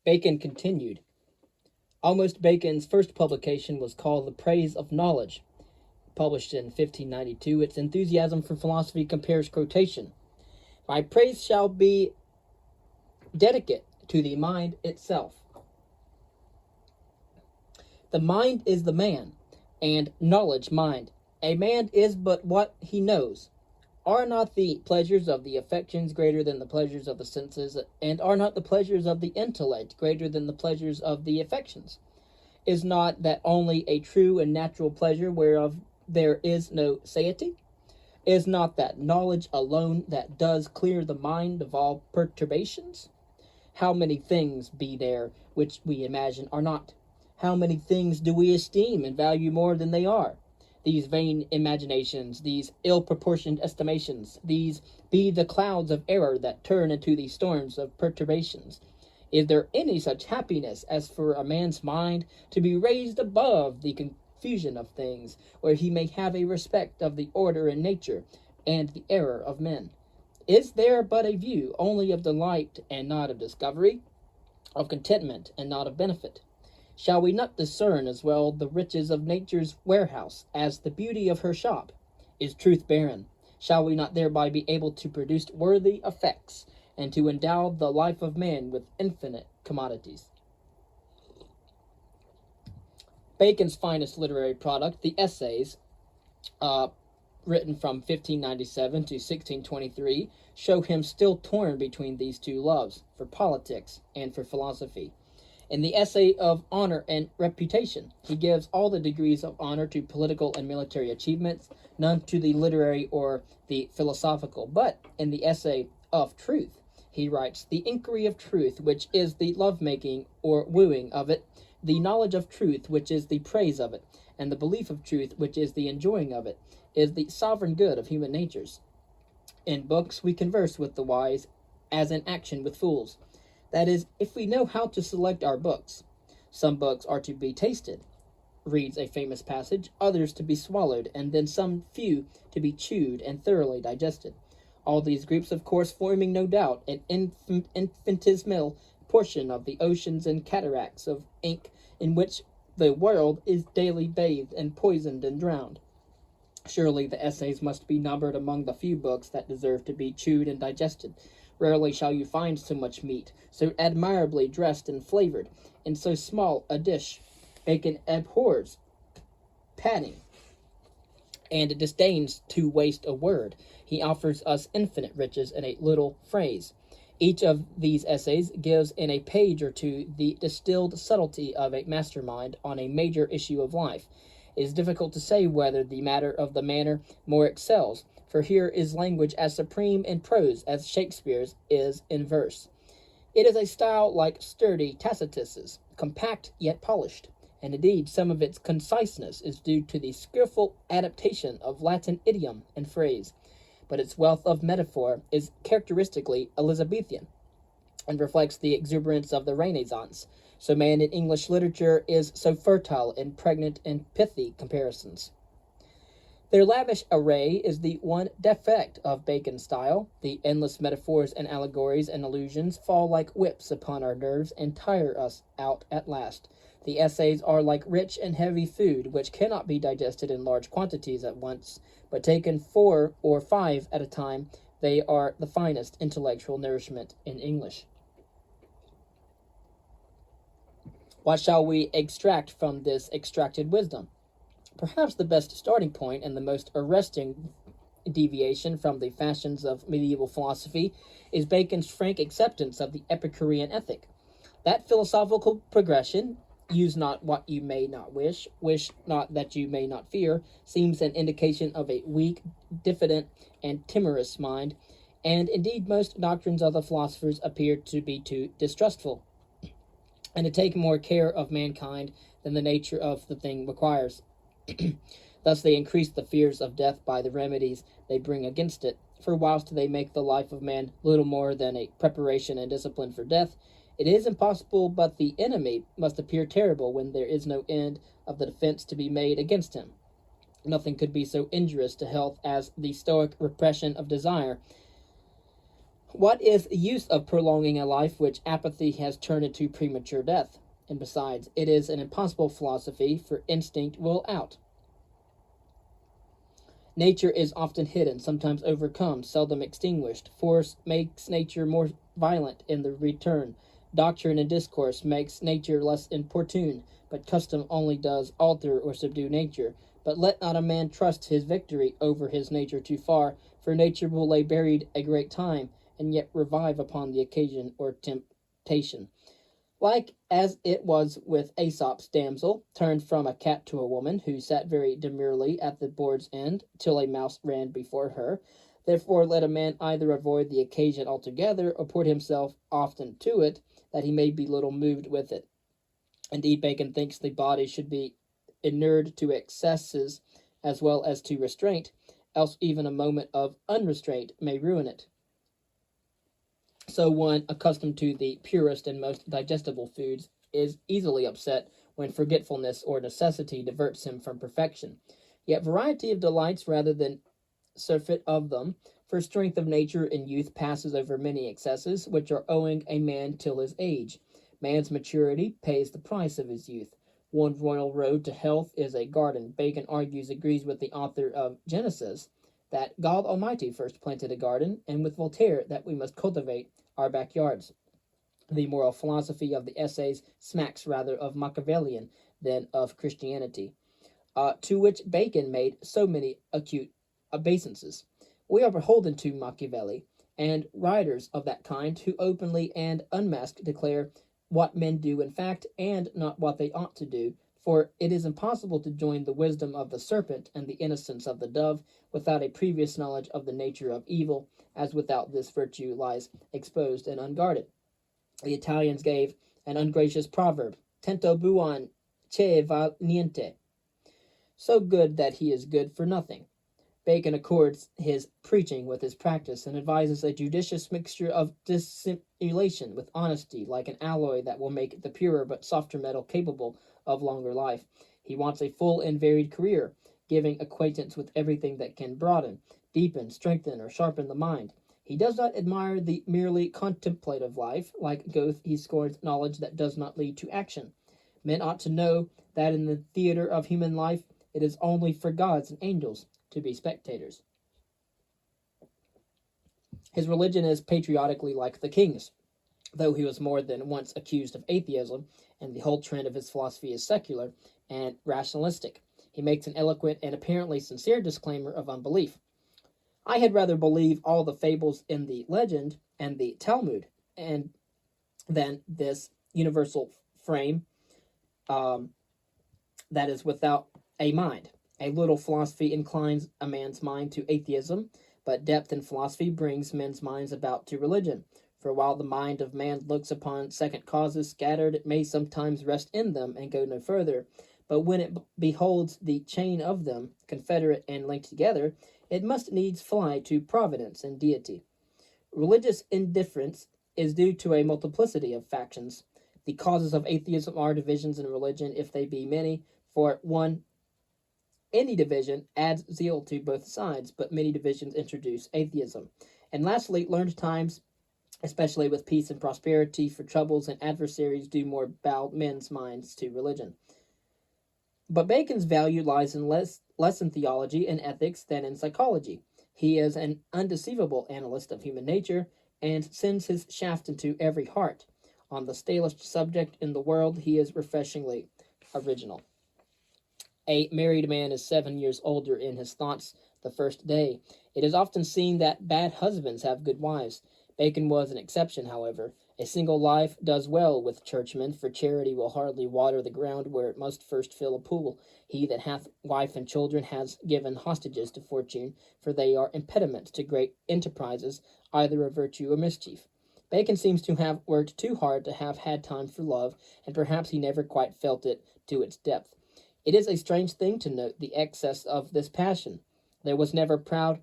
Bacon continued. Almost Bacon's first publication was called The Praise of Knowledge. Published in 1592, its enthusiasm for philosophy compares quotation. My praise shall be dedicate to the mind itself. The mind is the man, and knowledge mind. A man is but what he knows. Are not the pleasures of the affections greater than the pleasures of the senses, and are not the pleasures of the intellect greater than the pleasures of the affections? Is not that only a true and natural pleasure whereof there is no satiety? Is not that knowledge alone that does clear the mind of all perturbations? How many things be there which we imagine are not? How many things do we esteem and value more than they are? These vain imaginations, these ill-proportioned estimations, these be the clouds of error that turn into the storms of perturbations. Is there any such happiness as for a man's mind to be raised above the confusion of things, where he may have a respect of the order in nature and the error of men? Is there but a view only of delight and not of discovery, of contentment and not of benefit? Shall we not discern as well the riches of nature's warehouse as the beauty of her shop? Is truth barren? Shall we not thereby be able to produce worthy effects, and to endow the life of man with infinite commodities? Bacon's finest literary product, the Essays, written from 1597 to 1623, show him still torn between these two loves, for politics and for philosophy. In the essay of Honor and Reputation, he gives all the degrees of honor to political and military achievements, none to the literary or the philosophical. But in the essay of Truth, he writes, the inquiry of truth, which is the love-making or wooing of it, the knowledge of truth, which is the praise of it, and the belief of truth, which is the enjoying of it, is the sovereign good of human natures. In books we converse with the wise, as in action with fools. That is, if we know how to select our books. Some books are to be tasted, reads a famous passage, others to be swallowed, and then some few to be chewed and thoroughly digested. All these groups, of course, forming no doubt an infinitesimal portion of the oceans and cataracts of ink in which the world is daily bathed and poisoned and drowned. Surely the essays must be numbered among the few books that deserve to be chewed and digested. Rarely shall you find so much meat, so admirably dressed and flavored, in so small a dish. Bacon abhors padding, and disdains to waste a word. He offers us infinite riches in a little phrase. Each of these essays gives in a page or two the distilled subtlety of a mastermind on a major issue of life. It is difficult to say whether the matter of the manner more excels, for here is language as supreme in prose as Shakespeare's is in verse. It is a style like sturdy Tacitus's, compact yet polished, and indeed some of its conciseness is due to the skillful adaptation of Latin idiom and phrase. But its wealth of metaphor is characteristically Elizabethan, and reflects the exuberance of the Renaissance. So man in English literature is so fertile in pregnant and pithy comparisons. Their lavish array is the one defect of Bacon's style. The endless metaphors and allegories and allusions fall like whips upon our nerves and tire us out at last. The essays are like rich and heavy food, which cannot be digested in large quantities at once, but taken 4 or 5 at a time. They are the finest intellectual nourishment in English. What shall we extract from this extracted wisdom? Perhaps the best starting point and the most arresting deviation from the fashions of medieval philosophy is Bacon's frank acceptance of the Epicurean ethic. That philosophical progression, use not what you may not wish, wish not that you may not fear, seems an indication of a weak, diffident, and timorous mind, and indeed most doctrines of the philosophers appear to be too distrustful, and to take more care of mankind than the nature of the thing requires. Thus they increase the fears of death by the remedies they bring against it, for whilst they make the life of man little more than a preparation and discipline for death, it is impossible but the enemy must appear terrible when there is no end of the defense to be made against him. Nothing could be so injurious to health as the stoic repression of desire, What is the use of prolonging a life which apathy has turned into premature death? And besides, it is an impossible philosophy, for instinct will out. Nature is often hidden, sometimes overcome, seldom extinguished. Force makes nature more violent in the return. Doctrine and discourse makes nature less importune, but custom only does alter or subdue nature. But let not a man trust his victory over his nature too far, for nature will lay buried a great time, and yet revive upon the occasion or temptation. Like as it was with Aesop's damsel, turned from a cat to a woman, who sat very demurely at the board's end, till a mouse ran before her. Therefore let a man either avoid the occasion altogether, or put himself often to it, that he may be little moved with it. Indeed, Bacon thinks the body should be inured to excesses as well as to restraint, else even a moment of unrestraint may ruin it. So one accustomed to the purest and most digestible foods is easily upset when forgetfulness or necessity diverts him from perfection. Yet variety of delights rather than surfeit of them, for strength of nature in youth passes over many excesses, which are owing a man till his age. Man's maturity pays the price of his youth. One royal road to health is a garden. Bacon argues, agrees with the author of Genesis, that God Almighty first planted a garden, and with Voltaire that we must cultivate our backyards. The moral philosophy of the essays smacks rather of Machiavellian than of Christianity, to which Bacon made so many acute obeisances. We are beholden to Machiavelli and writers of that kind, who openly and unmasked declare what men do in fact, and not what they ought to do, for it is impossible to join the wisdom of the serpent and the innocence of the dove without a previous knowledge of the nature of evil, as without this virtue lies exposed and unguarded. The Italians gave an ungracious proverb, Tento buon che val niente, so good that he is good for nothing. Bacon accords his preaching with his practice, and advises a judicious mixture of dissimulation with honesty, like an alloy that will make the purer but softer metal capable of longer life. He wants a full and varied career, giving acquaintance with everything that can broaden, deepen, strengthen, or sharpen the mind. He does not admire the merely contemplative life. Like Goethe, he scorns knowledge that does not lead to action. Men ought to know that in the theater of human life it is only for gods and angels to be spectators. His religion is patriotically like the king's, though he was more than once accused of atheism, and the whole trend of his philosophy is secular and rationalistic. He makes an eloquent and apparently sincere disclaimer of unbelief. I had rather believe all the fables in the legend and the Talmud, and than this universal frame that is without a mind. A little philosophy inclines a man's mind to atheism, but depth in philosophy brings men's minds about to religion. For while the mind of man looks upon second causes scattered, it may sometimes rest in them and go no further. But when it beholds the chain of them, confederate and linked together, it must needs fly to providence and deity. Religious indifference is due to a multiplicity of factions. The causes of atheism are divisions in religion, if they be many. For one, any division adds zeal to both sides, but many divisions introduce atheism. And lastly, learned times, especially with peace and prosperity, for troubles and adversaries do more bow men's minds to religion. But Bacon's value lies in less in theology and ethics than in psychology. He is an undeceivable analyst of human nature, and sends his shaft into every heart. On the stalest subject in the world, he is refreshingly original. A married man is 7 years older in his thoughts the first day. It is often seen that bad husbands have good wives. Bacon was an exception, however. A single life does well with churchmen, for charity will hardly water the ground where it must first fill a pool. He that hath wife and children has given hostages to fortune, for they are impediments to great enterprises, either of virtue or mischief. Bacon seems to have worked too hard to have had time for love, and perhaps he never quite felt it to its depth. It is a strange thing to note the excess of this passion. There was never proud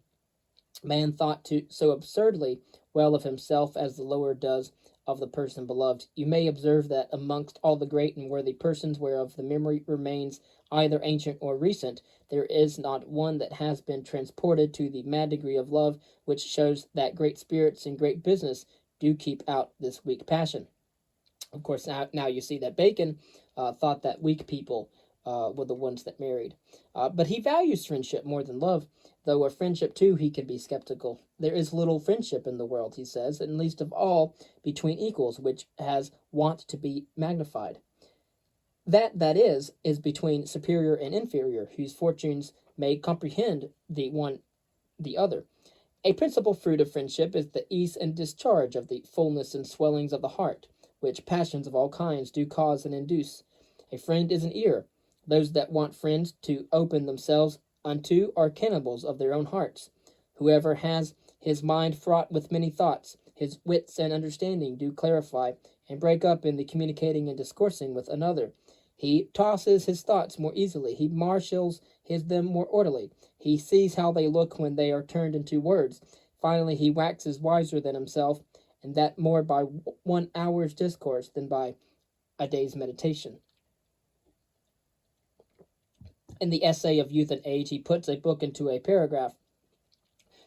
man thought to so absurdly well of himself as the lower does of the person beloved. You may observe that amongst all the great and worthy persons whereof the memory remains either ancient or recent, there is not one that has been transported to the mad degree of love, which shows that great spirits and great business do keep out this weak passion. Of course, now you see that Bacon thought that weak people were the ones that married. But he values friendship more than love, though of friendship too he can be skeptical. There is little friendship in the world, he says, and least of all between equals, which has wont to be magnified. That is between superior and inferior, whose fortunes may comprehend the one the other. A principal fruit of friendship is the ease and discharge of the fullness and swellings of the heart, which passions of all kinds do cause and induce. A friend is an ear. Those that want friends to open themselves unto are cannibals of their own hearts. Whoever has his mind fraught with many thoughts, his wits and understanding do clarify and break up in the communicating and discoursing with another. He tosses his thoughts more easily. He marshals them more orderly. He sees how they look when they are turned into words. Finally, he waxes wiser than himself, and that more by 1 hour's discourse than by a day's meditation. In the essay of Youth and Age, he puts a book into a paragraph.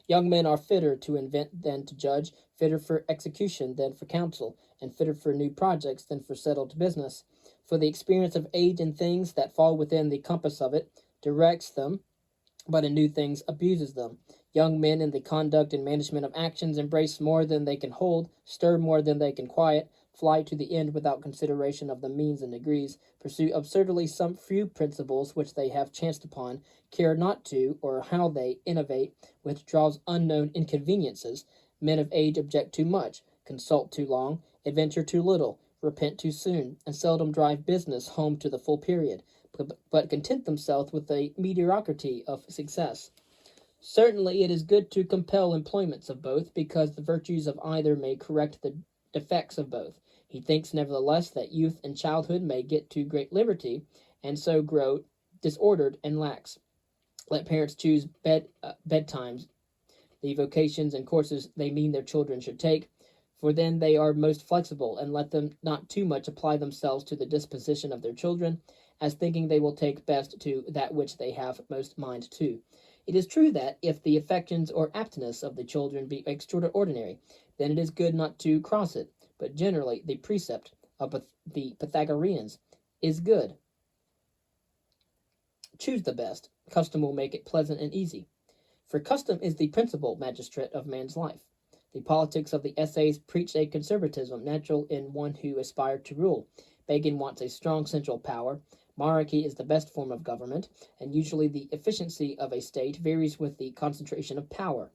Young men are fitter to invent than to judge, fitter for execution than for counsel, and fitter for new projects than for settled business. For the experience of age in things that fall within the compass of it directs them, but in new things abuses them. Young men in the conduct and management of actions embrace more than they can hold, stir more than they can quiet, fly to the end without consideration of the means and degrees, pursue absurdly some few principles which they have chanced upon, care not to, or how they innovate, which draws unknown inconveniences. Men of age object too much, consult too long, adventure too little, repent too soon, and seldom drive business home to the full period, but content themselves with a mediocrity of success. Certainly it is good to compel employments of both, because the virtues of either may correct the defects of both. He thinks, nevertheless, that youth and childhood may get too great liberty, and so grow disordered and lax. Let parents choose bedtimes, the vocations and courses they mean their children should take, for then they are most flexible, and let them not too much apply themselves to the disposition of their children, as thinking they will take best to that which they have most mind to. It is true that, if the affections or aptness of the children be extraordinary, then it is good not to cross it, but generally the precept of the Pythagoreans is good. Choose the best. Custom will make it pleasant and easy. For custom is the principal magistrate of man's life. The politics of the essays preach a conservatism natural in one who aspired to rule. Bacon wants a strong central power. Monarchy is the best form of government, and usually the efficiency of a state varies with the concentration of power.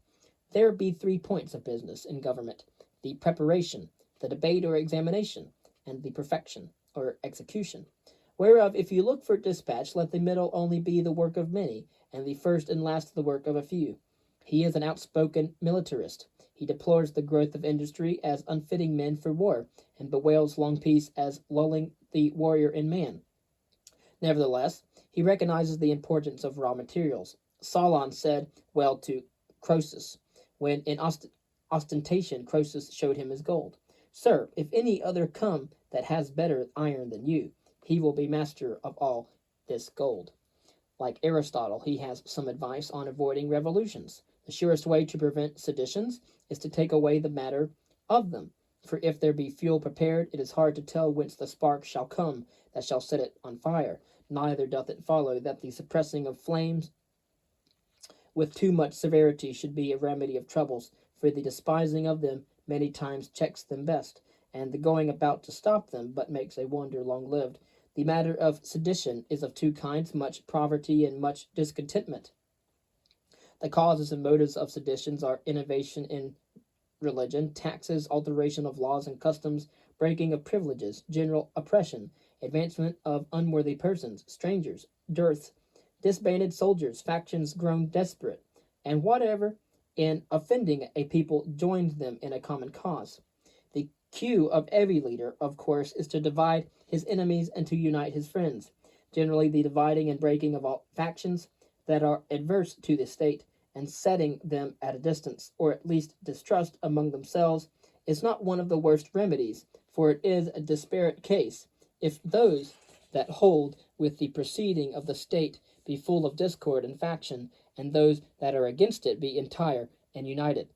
There be 3 points of business in government: the preparation, the debate or examination, and the perfection or execution. Whereof, if you look for dispatch, let the middle only be the work of many, and the first and last the work of a few. He is an outspoken militarist. He deplores the growth of industry as unfitting men for war, and bewails long peace as lulling the warrior in man. Nevertheless, he recognizes the importance of raw materials. Solon said well to Croesus, when in ostentation Croesus showed him his gold: "Sir, if any other come that has better iron than you, he will be master of all this gold." Like Aristotle, he has some advice on avoiding revolutions. The surest way to prevent seditions is to take away the matter of them. For if there be fuel prepared, it is hard to tell whence the spark shall come that shall set it on fire. Neither doth it follow that the suppressing of flames with too much severity should be a remedy of troubles, for the despising of them many times checks them best, and the going about to stop them but makes a wonder long-lived. The matter of sedition is of 2 kinds, much poverty and much discontentment. The causes and motives of seditions are innovation in religion, taxes, alteration of laws and customs, breaking of privileges, general oppression, advancement of unworthy persons, strangers, dearth, disbanded soldiers, factions grown desperate, and whatever in offending a people joins them in a common cause. The cue of every leader, of course, is to divide his enemies and to unite his friends. Generally, the dividing and breaking of all factions that are adverse to the state, and setting them at a distance, or at least distrust among themselves, is not one of the worst remedies, for it is a disparate case, if those that hold with the proceeding of the state be full of discord and faction, and those that are against it be entire and united.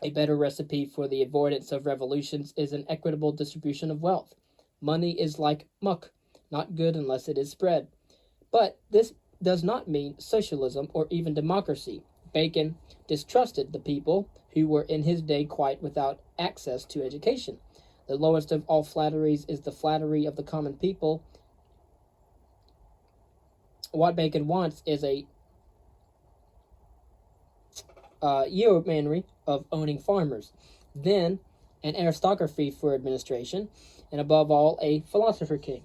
A better recipe for the avoidance of revolutions is an equitable distribution of wealth. Money is like muck, not good unless it is spread. But this does not mean socialism or even democracy. Bacon distrusted the people who were in his day quite without access to education. The lowest of all flatteries is the flattery of the common people. What Bacon wants is a yeomanry of owning farmers, then an aristocracy for administration, and above all a philosopher king.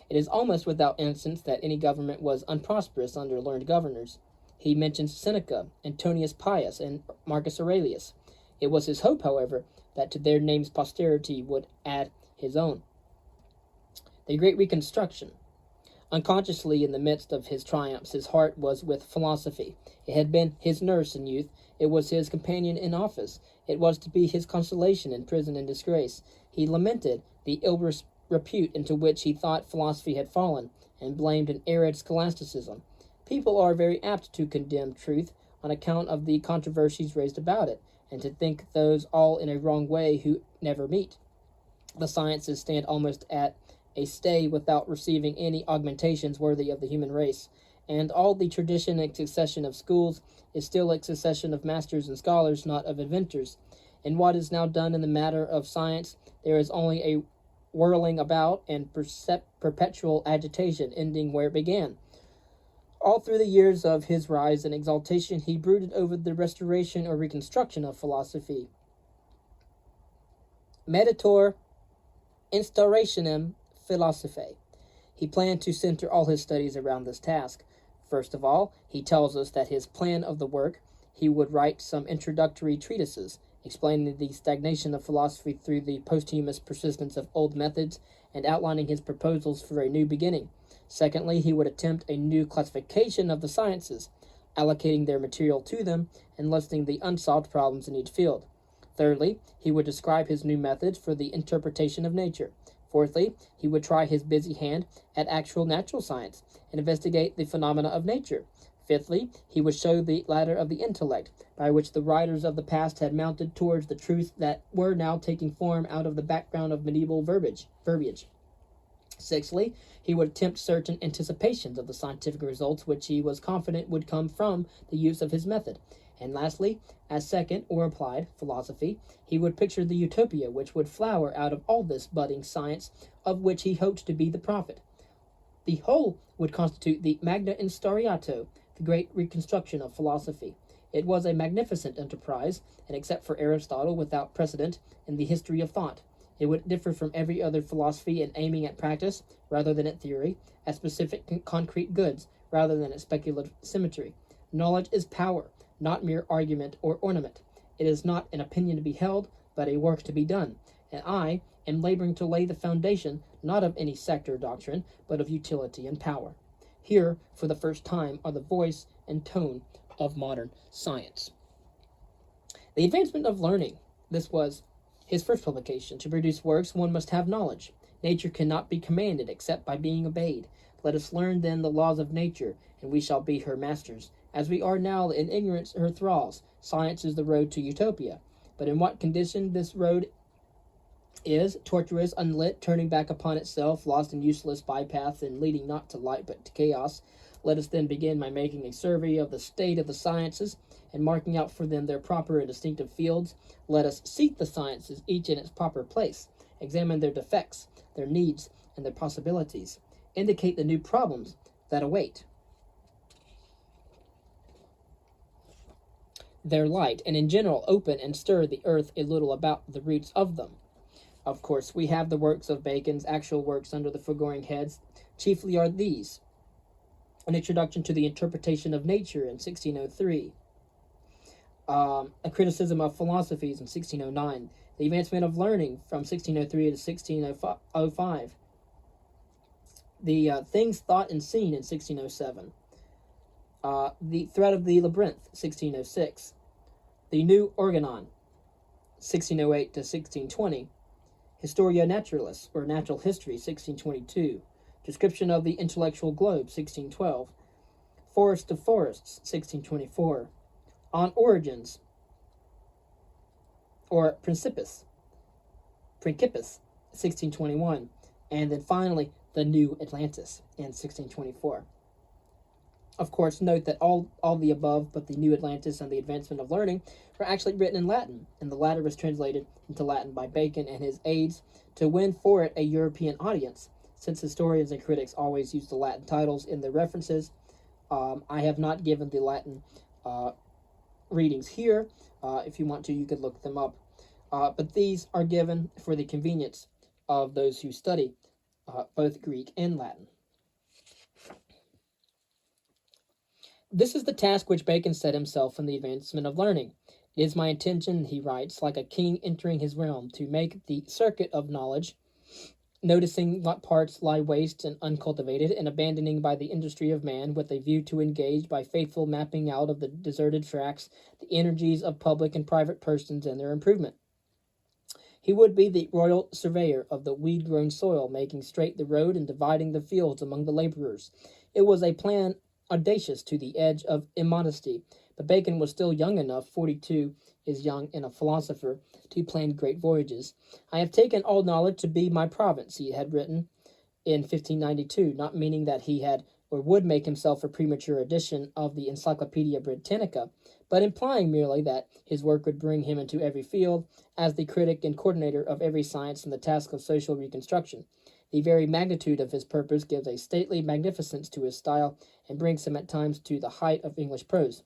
It is almost without instance that any government was unprosperous under learned governors. He mentions Seneca, Antonius Pius, and Marcus Aurelius. It was his hope, however, that to their names posterity would add his own. The Great Reconstruction. Unconsciously, in the midst of his triumphs, his heart was with philosophy. It had been his nurse in youth. It was his companion in office. It was to be his consolation in prison and disgrace. He lamented the ill repute into which he thought philosophy had fallen, and blamed an arid scholasticism. People are very apt to condemn truth on account of the controversies raised about it, and to think those all in a wrong way who never meet. The sciences stand almost at a stay without receiving any augmentations worthy of the human race, and all the tradition and succession of schools is still a succession of masters and scholars, not of inventors. In what is now done in the matter of science, there is only a whirling about and perpetual agitation, ending where it began. All through the years of his rise and exaltation, he brooded over the restoration or reconstruction of philosophy. Meditor instaurationem philosophae. He planned to center all his studies around this task. First of all, he tells us that his plan of the work, he would write some introductory treatises, explaining the stagnation of philosophy through the posthumous persistence of old methods, and outlining his proposals for a new beginning. Secondly, he would attempt a new classification of the sciences, allocating their material to them, and listing the unsolved problems in each field. Thirdly, he would describe his new methods for the interpretation of nature. Fourthly, he would try his busy hand at actual natural science, and investigate the phenomena of nature. Fifthly, he would show the ladder of the intellect, by which the writers of the past had mounted towards the truths that were now taking form out of the background of medieval verbiage. Sixthly, he would attempt certain anticipations of the scientific results which he was confident would come from the use of his method. And lastly, as second or applied philosophy, he would picture the utopia which would flower out of all this budding science of which he hoped to be the prophet. The whole would constitute the Magna Instaurato, the great reconstruction of philosophy. It was a magnificent enterprise, and except for Aristotle, without precedent in the history of thought. It would differ from every other philosophy in aiming at practice rather than at theory, at specific concrete goods rather than at speculative symmetry. Knowledge is power, not mere argument or ornament. It is not an opinion to be held, but a work to be done. And I am laboring to lay the foundation, not of any sect or doctrine, but of utility and power. Here, for the first time, are the voice and tone of modern science. The advancement of learning. This was his first publication. To produce works, one must have knowledge. Nature cannot be commanded except by being obeyed. Let us learn then the laws of nature, and we shall be her masters. As we are now in ignorance her thralls, science is the road to utopia. But in what condition this road is, tortuous, unlit, turning back upon itself, lost in useless bypaths, and leading not to light but to chaos, let us then begin by making a survey of the state of the sciences, and marking out for them their proper and distinctive fields. Let us seat the sciences, each in its proper place, examine their defects, their needs, and their possibilities, indicate the new problems that await their light, and in general open and stir the earth a little about the roots of them. Of course, we have the works of Bacon's actual works under the foregoing heads. Chiefly are these: an introduction to the interpretation of nature in 1603, a criticism of philosophies in 1609, the advancement of learning from 1603 to 1605, the things thought and seen in 1607, the threat of the labyrinth, 1606, the new organon, 1608 to 1620. Historia Naturalis, or Natural History, 1622. Description of the Intellectual Globe, 1612. Forest of Forests, 1624. On Origins, or Principis, 1621. And then finally, The New Atlantis in 1624. Of course, note that all the above, but The New Atlantis and The Advancement of Learning, were actually written in Latin, and the latter was translated into Latin by Bacon and his aides to win for it a European audience. Since historians and critics always use the Latin titles in their references, I have not given the Latin readings here. If you want to, you could look them up. But these are given for the convenience of those who study both Greek and Latin. This is the task which Bacon set himself in The Advancement of Learning. It is my intention, he writes, like a king entering his realm, to make the circuit of knowledge, noticing what parts lie waste and uncultivated, and abandoning by the industry of man, with a view to engage by faithful mapping out of the deserted tracts the energies of public and private persons and their improvement. He would be the royal surveyor of the weed-grown soil, making straight the road and dividing the fields among the laborers. It was a plan audacious to the edge of immodesty, but Bacon was still young enough, 42 is young and a philosopher, to plan great voyages. I have taken all knowledge to be my province, he had written in 1592, not meaning that he had or would make himself a premature edition of the Encyclopedia Britannica, but implying merely that his work would bring him into every field, as the critic and coordinator of every science in the task of social reconstruction. The very magnitude of his purpose gives a stately magnificence to his style and brings him at times to the height of English prose.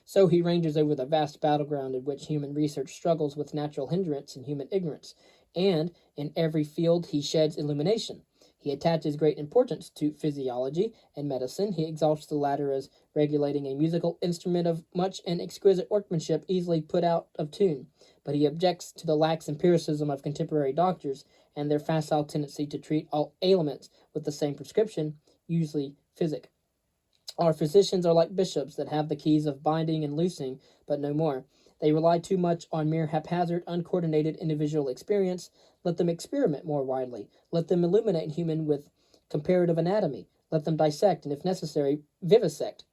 So he ranges over the vast battleground in which human research struggles with natural hindrance and human ignorance, and in every field he sheds illumination. He attaches great importance to physiology and medicine. He exalts the latter as regulating a musical instrument of much and exquisite workmanship easily put out of tune, but he objects to the lax empiricism of contemporary doctors and their facile tendency to treat all ailments with the same prescription, usually physic. Our physicians are like bishops that have the keys of binding and loosing, but no more. They rely too much on mere haphazard, uncoordinated individual experience. Let them experiment more widely. Let them illuminate human with comparative anatomy. Let them dissect, and if necessary, vivisect.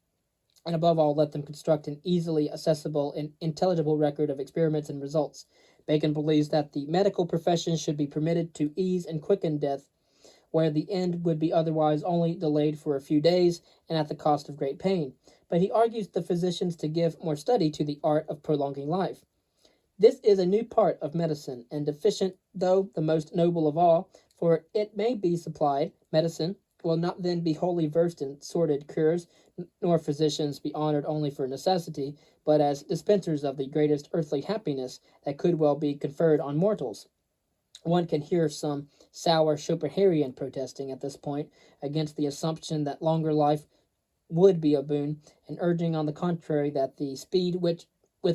And above all, let them construct an easily accessible and intelligible record of experiments and results. Bacon believes that the medical profession should be permitted to ease and quicken death, where the end would be otherwise only delayed for a few days and at the cost of great pain. But he argues the physicians to give more study to the art of prolonging life. This is a new part of medicine, and deficient, though the most noble of all, for it may be supplied. Medicine will not then be wholly versed in sordid cures, nor physicians be honored only for necessity, but as dispensers of the greatest earthly happiness that could well be conferred on mortals. One can hear some sour Schopenhauerian protesting at this point against the assumption that longer life would be a boon, and urging on the contrary that the speed with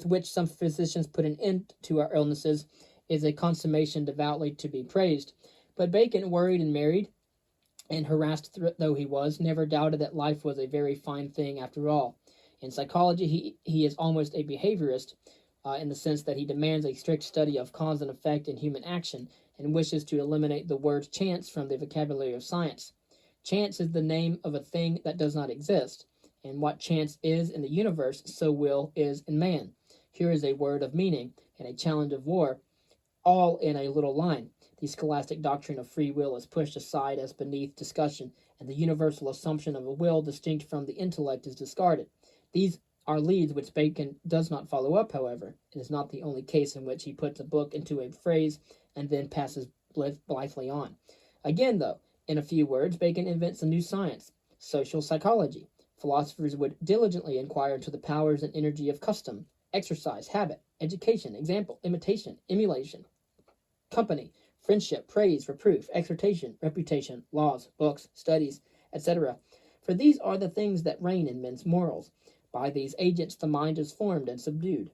which some physicians put an end to our illnesses is a consummation devoutly to be praised. But Bacon, worried and married, and harassed though he was, never doubted that life was a very fine thing after all. In psychology, he is almost a behaviorist, in the sense that he demands a strict study of cause and effect in human action, and wishes to eliminate the word chance from the vocabulary of science. Chance is the name of a thing that does not exist, and what chance is in the universe, so will is in man. Here is a word of meaning, and a challenge of war, all in a little line. The scholastic doctrine of free will is pushed aside as beneath discussion, and the universal assumption of a will distinct from the intellect is discarded. These are leads which Bacon does not follow up, however. It is not the only case in which he puts a book into a phrase and then passes blithely on. Again, though, in a few words, Bacon invents a new science, social psychology. Philosophers would diligently inquire into the powers and energy of custom, exercise, habit, education, example, imitation, emulation, company, friendship, praise, reproof, exhortation, reputation, laws, books, studies, etc. For these are the things that reign in men's morals. By these agents the mind is formed and subdued.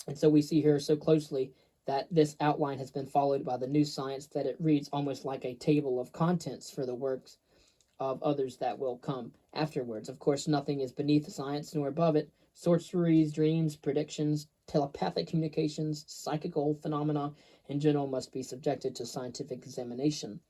And so we see here so closely that this outline has been followed by the new science that it reads almost like a table of contents for the works of others that will come afterwards. Of course, nothing is beneath science nor above it. Sorceries, dreams, predictions, telepathic communications, psychical phenomena in general must be subjected to scientific examination.